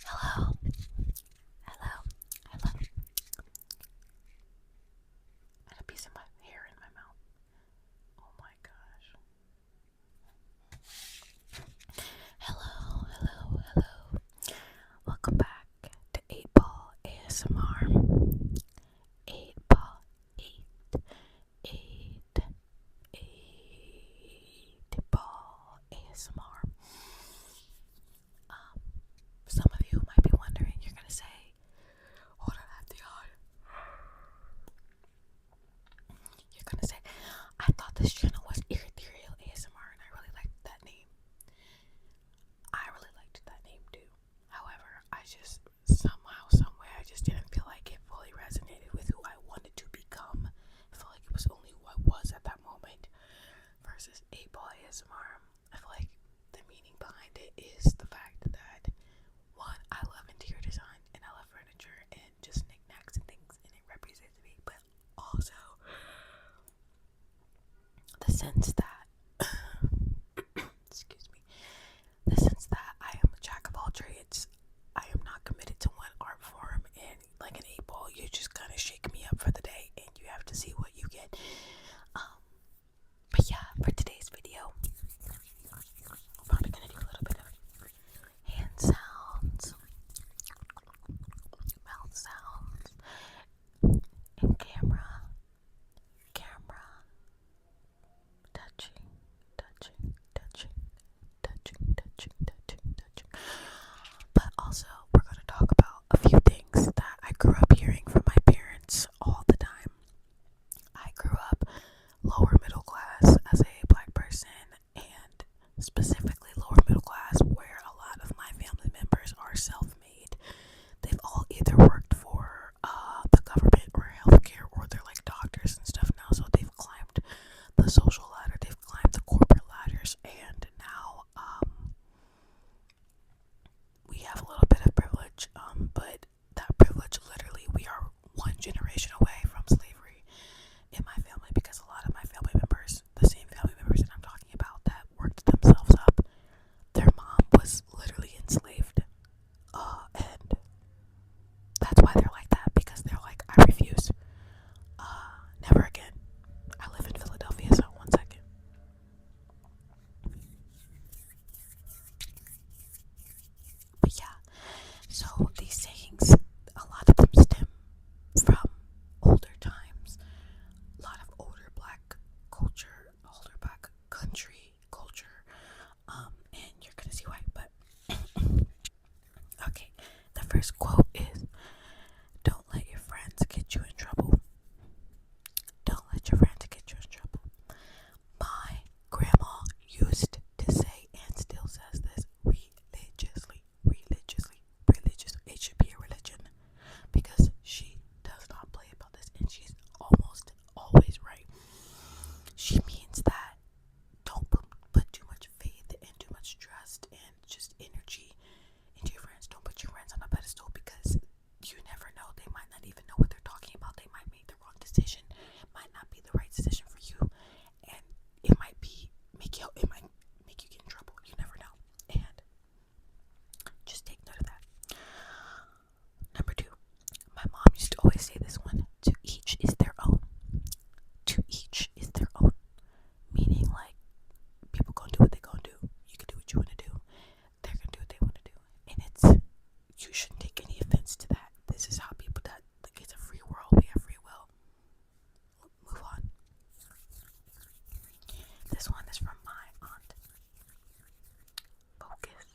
Hello, hello, hello. I had a piece of my hair in my mouth. Oh my gosh. Hello, hello, hello. Welcome back to 8 Ball ASMR. 8 Ball, 8, 8, 8 Ball ASMR. Some of you might be wondering, you're gonna say, hold on, I have the on. You're gonna say, I thought this channel was Ethereal ASMR and I really liked that name. I really liked that name too. However, I just somehow, somewhere, I just didn't feel like it fully resonated with who I wanted to become. I felt like it was only who I was at that moment versus 8 Ball ASMR. I feel like the meaning behind it is the fact that one, I love interior design and I love furniture and just knickknacks and things, and it represents me, but also the sense that excuse me, the sense that I am a jack of all trades. I am not committed to one art form, and like an 8 Ball, you just kind of shake me up for the day and you have to see what you get. But yeah, for today's video, I'm probably gonna do a little bit of hand sounds, mouth sounds, and camera touching, touching, touching, touching, touching, touching, touching. But also, we're going to talk about a few things that I grew up hearing from my parents all the time. I grew up lower middle class as a black person, and specifically lower middle class where a lot of my family members are self-made. They've all either worked for the government or healthcare, or they're like doctors and stuff now, so they've climbed the social ladder, they've climbed the corporate ladders, and now we have a little bit of privilege, but that privilege, literally, we are one generation away from slavery in my family, because a lot of my family members, the same family members that I'm talking about that worked themselves up, their mom was literally enslaved, and that's why they're like that, because they're like, I refuse, never again. I live in Philadelphia, so 1 second. But yeah, so these sayings, a lot of them stem from older times, a lot of older black culture, older black country culture, and you're gonna see why. But okay, the first quote is, don't let your friends get you in trouble. Don't let your friends get you in trouble. My grandma used to say, and still says this religiously, it should be a religion, because she does not play about this, and she's almost always right. She means that don't put too much faith and too much trust and just energy into your friends. Don't put your friends on a pedestal, because you never know. They might not even know what they're talking about. They might make the wrong decision. It might not be the right decision for you, and it might make you get in trouble. You never know. And just take note of that. Number 2, my mom used to always say this one: to each is their own. To each is their own. Meaning, like, people gonna do what they gonna do. You can do what you wanna do. They're gonna do what they wanna do. And you shouldn't take any offense to that. This is how people do. Like, it's a free world. We have free will. Move on. This one is from my aunt. Focus.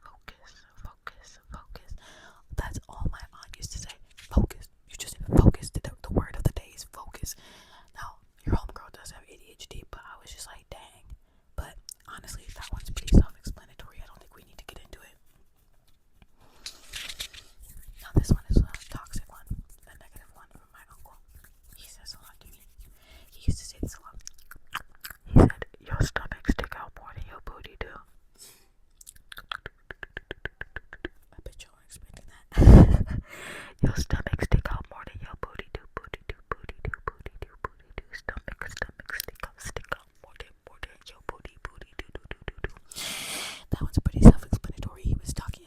Focus. Focus. Focus. That's all my aunt used to say. Focus. You just focus. The word of the day is focus. Now, your homegirl does have ADHD, but I was just like, dang. But honestly, that one's pretty self-explanatory. I don't think we need to get into it. Now, this one is a toxic one, a negative one from my uncle. He says a lot to me. He used to say this a lot. He said, your stomach stick out more than your booty do. I bet you weren't expecting that. Your stomach stick out more than your booty do. Booty do, booty do, booty do, booty do. Stomach stick out more than your booty do, do, do, do, do. That one's pretty self-explanatory. He was talking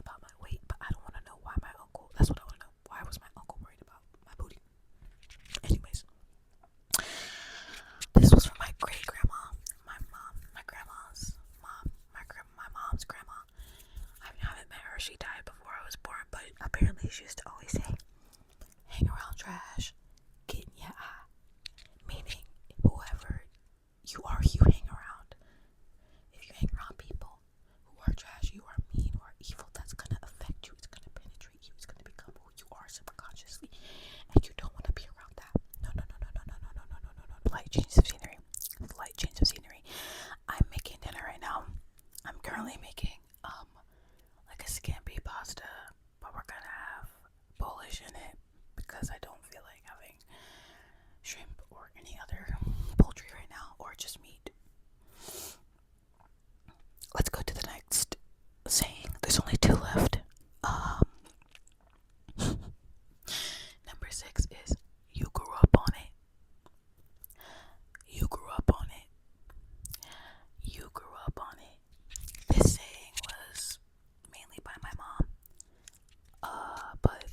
saying. There's only two left. Number 6 is you grew up on it. You grew up on it. You grew up on it. This saying was mainly by my mom. But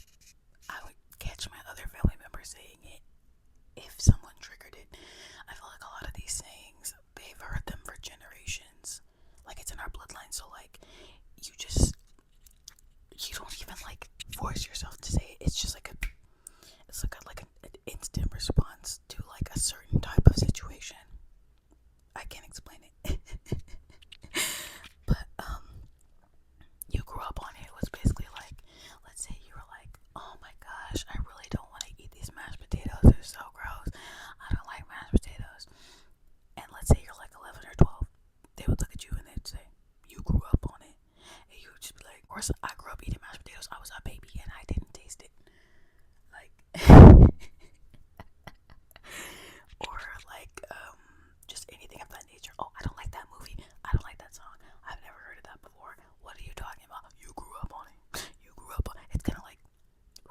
I would catch my other family members saying it if someone triggered it. I feel like a lot of these sayings, they've heard them for generations. Like it's in our bloodline, so like you don't even like force yourself to say it. It's just like an instant response to like a certain type of situation. I can't explain it. But you grew up on it. It was basically like, let's say you were like, oh my gosh, I really don't want to eat these mashed potatoes, they're so gross, I don't like mashed potatoes. And let's say you're like 11 or 12, they would look at you and they'd say, you grew up on it. And you would just be like, of course I grew up eating mashed potatoes, I was a baby and I didn't taste it. Like or like just anything of that nature. Oh, I don't like that movie, I don't like that song, I've never heard of that before. What are you talking about? You grew up on it. You grew up on it. It's kind of like,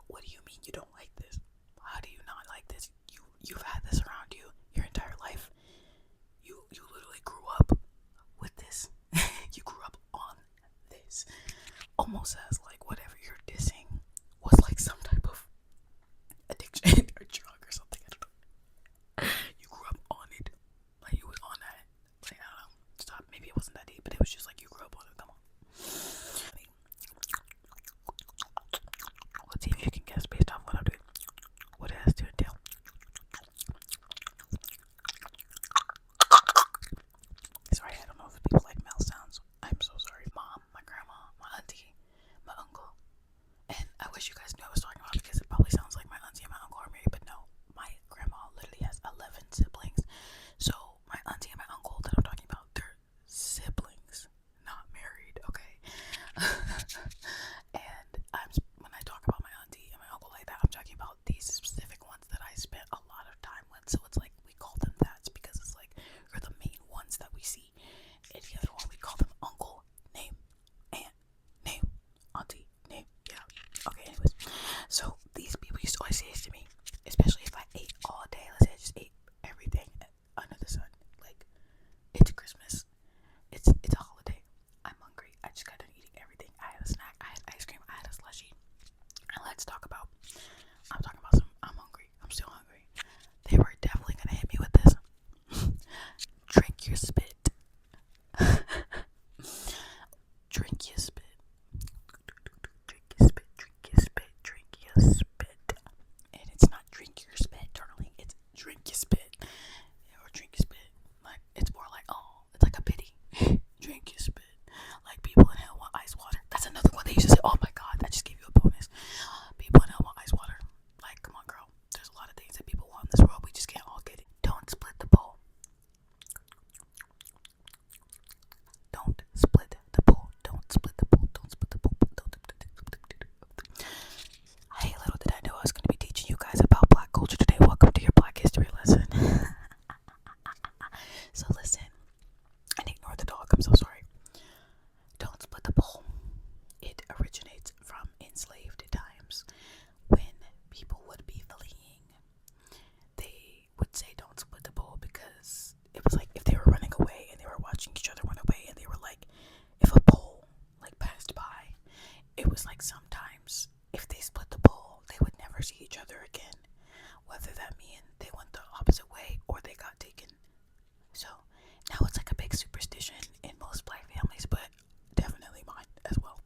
what do you mean you don't like this? How do you not like this? You've had this around you your entire life. You literally grew up with this. You grew up on this. Almost as like whatever you're dissing was like some type of addiction or drug or something. I don't know. You grew up on it. Like you was on that. Like I don't know. Stop. Maybe it wasn't that deep, but it was just like you grew up on it. Come on. Let's see if you can guess based off what I'm doing. What it has to entail. Sorry, I don't know if people like mouth sounds. I'm so sorry. Mom, my grandma, my auntie, my uncle. And I wish you guys knew I was talking about it because it probably sounds like my auntie and my uncle are married, but no. My grandma literally has 11 siblings. So my auntie and my uncle that I'm talking about, they're siblings, not married, okay? And when I talk about my auntie and my uncle like that, I'm talking about these specific ones that I spent a lot of time with. So it's like we call them that because it's like you're the main ones that we see. And the other one we call them uncle, name, aunt, name, auntie, name. Yeah. Okay. Anyways, so these people used to always say this to me, especially if I ate all day. Let's say I just ate everything under the sun. Like it's Christmas. It's a holiday. I'm hungry. I just got done eating everything. I had a snack. I had ice cream. I had a slushie. And let's talk about. I'm hungry. I'm still hungry. They were definitely gonna hit me with this. Drink your spit. Drink your spit. Drink your spit. Drink your spit. Drink your spit. And it's not drink your spit, darling. It's drink your spit. Or drink your spit. Like it's more like it's like a pity. Drink your spit. Like people in hell want ice water. That's another one they used to say. Oh my god, that just gave you a bonus. People in hell want ice water. Like, come on, girl. There's a lot of things that people want in this world. We just can't all get it. Don't split the bowl. Don't split the bowl. Don't split the bowl. Don't split the bowl. Hey, little did I know I was going to be teaching you guys about black culture today. Welcome to your black history lesson. So listen, and ignore the dog. I'm so sorry. Don't split the bowl. It originates from enslaved times when people would be fleeing. They would say don't split the bowl because it was like if they were running away and they were watching each other run away and they were like, if a bowl like passed by, it was like sometimes if they split the bowl, they would never see each other again, whether that mean they went the opposite way or they got taken. So now it's like a big superstition in most black families, but definitely mine as well.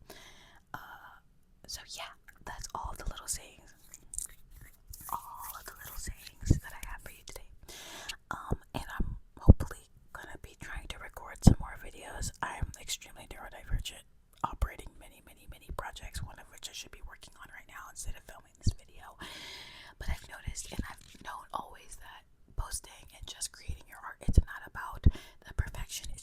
So yeah, that's all the little sayings. All of the little sayings that I have for you today. And I'm hopefully gonna be trying to record some more videos. I'm extremely neurodivergent, operating many projects, one of which I should be working on right now instead of filming this video. But I've noticed, and I've known always that posting and just creating your art, it's not about the perfection, it's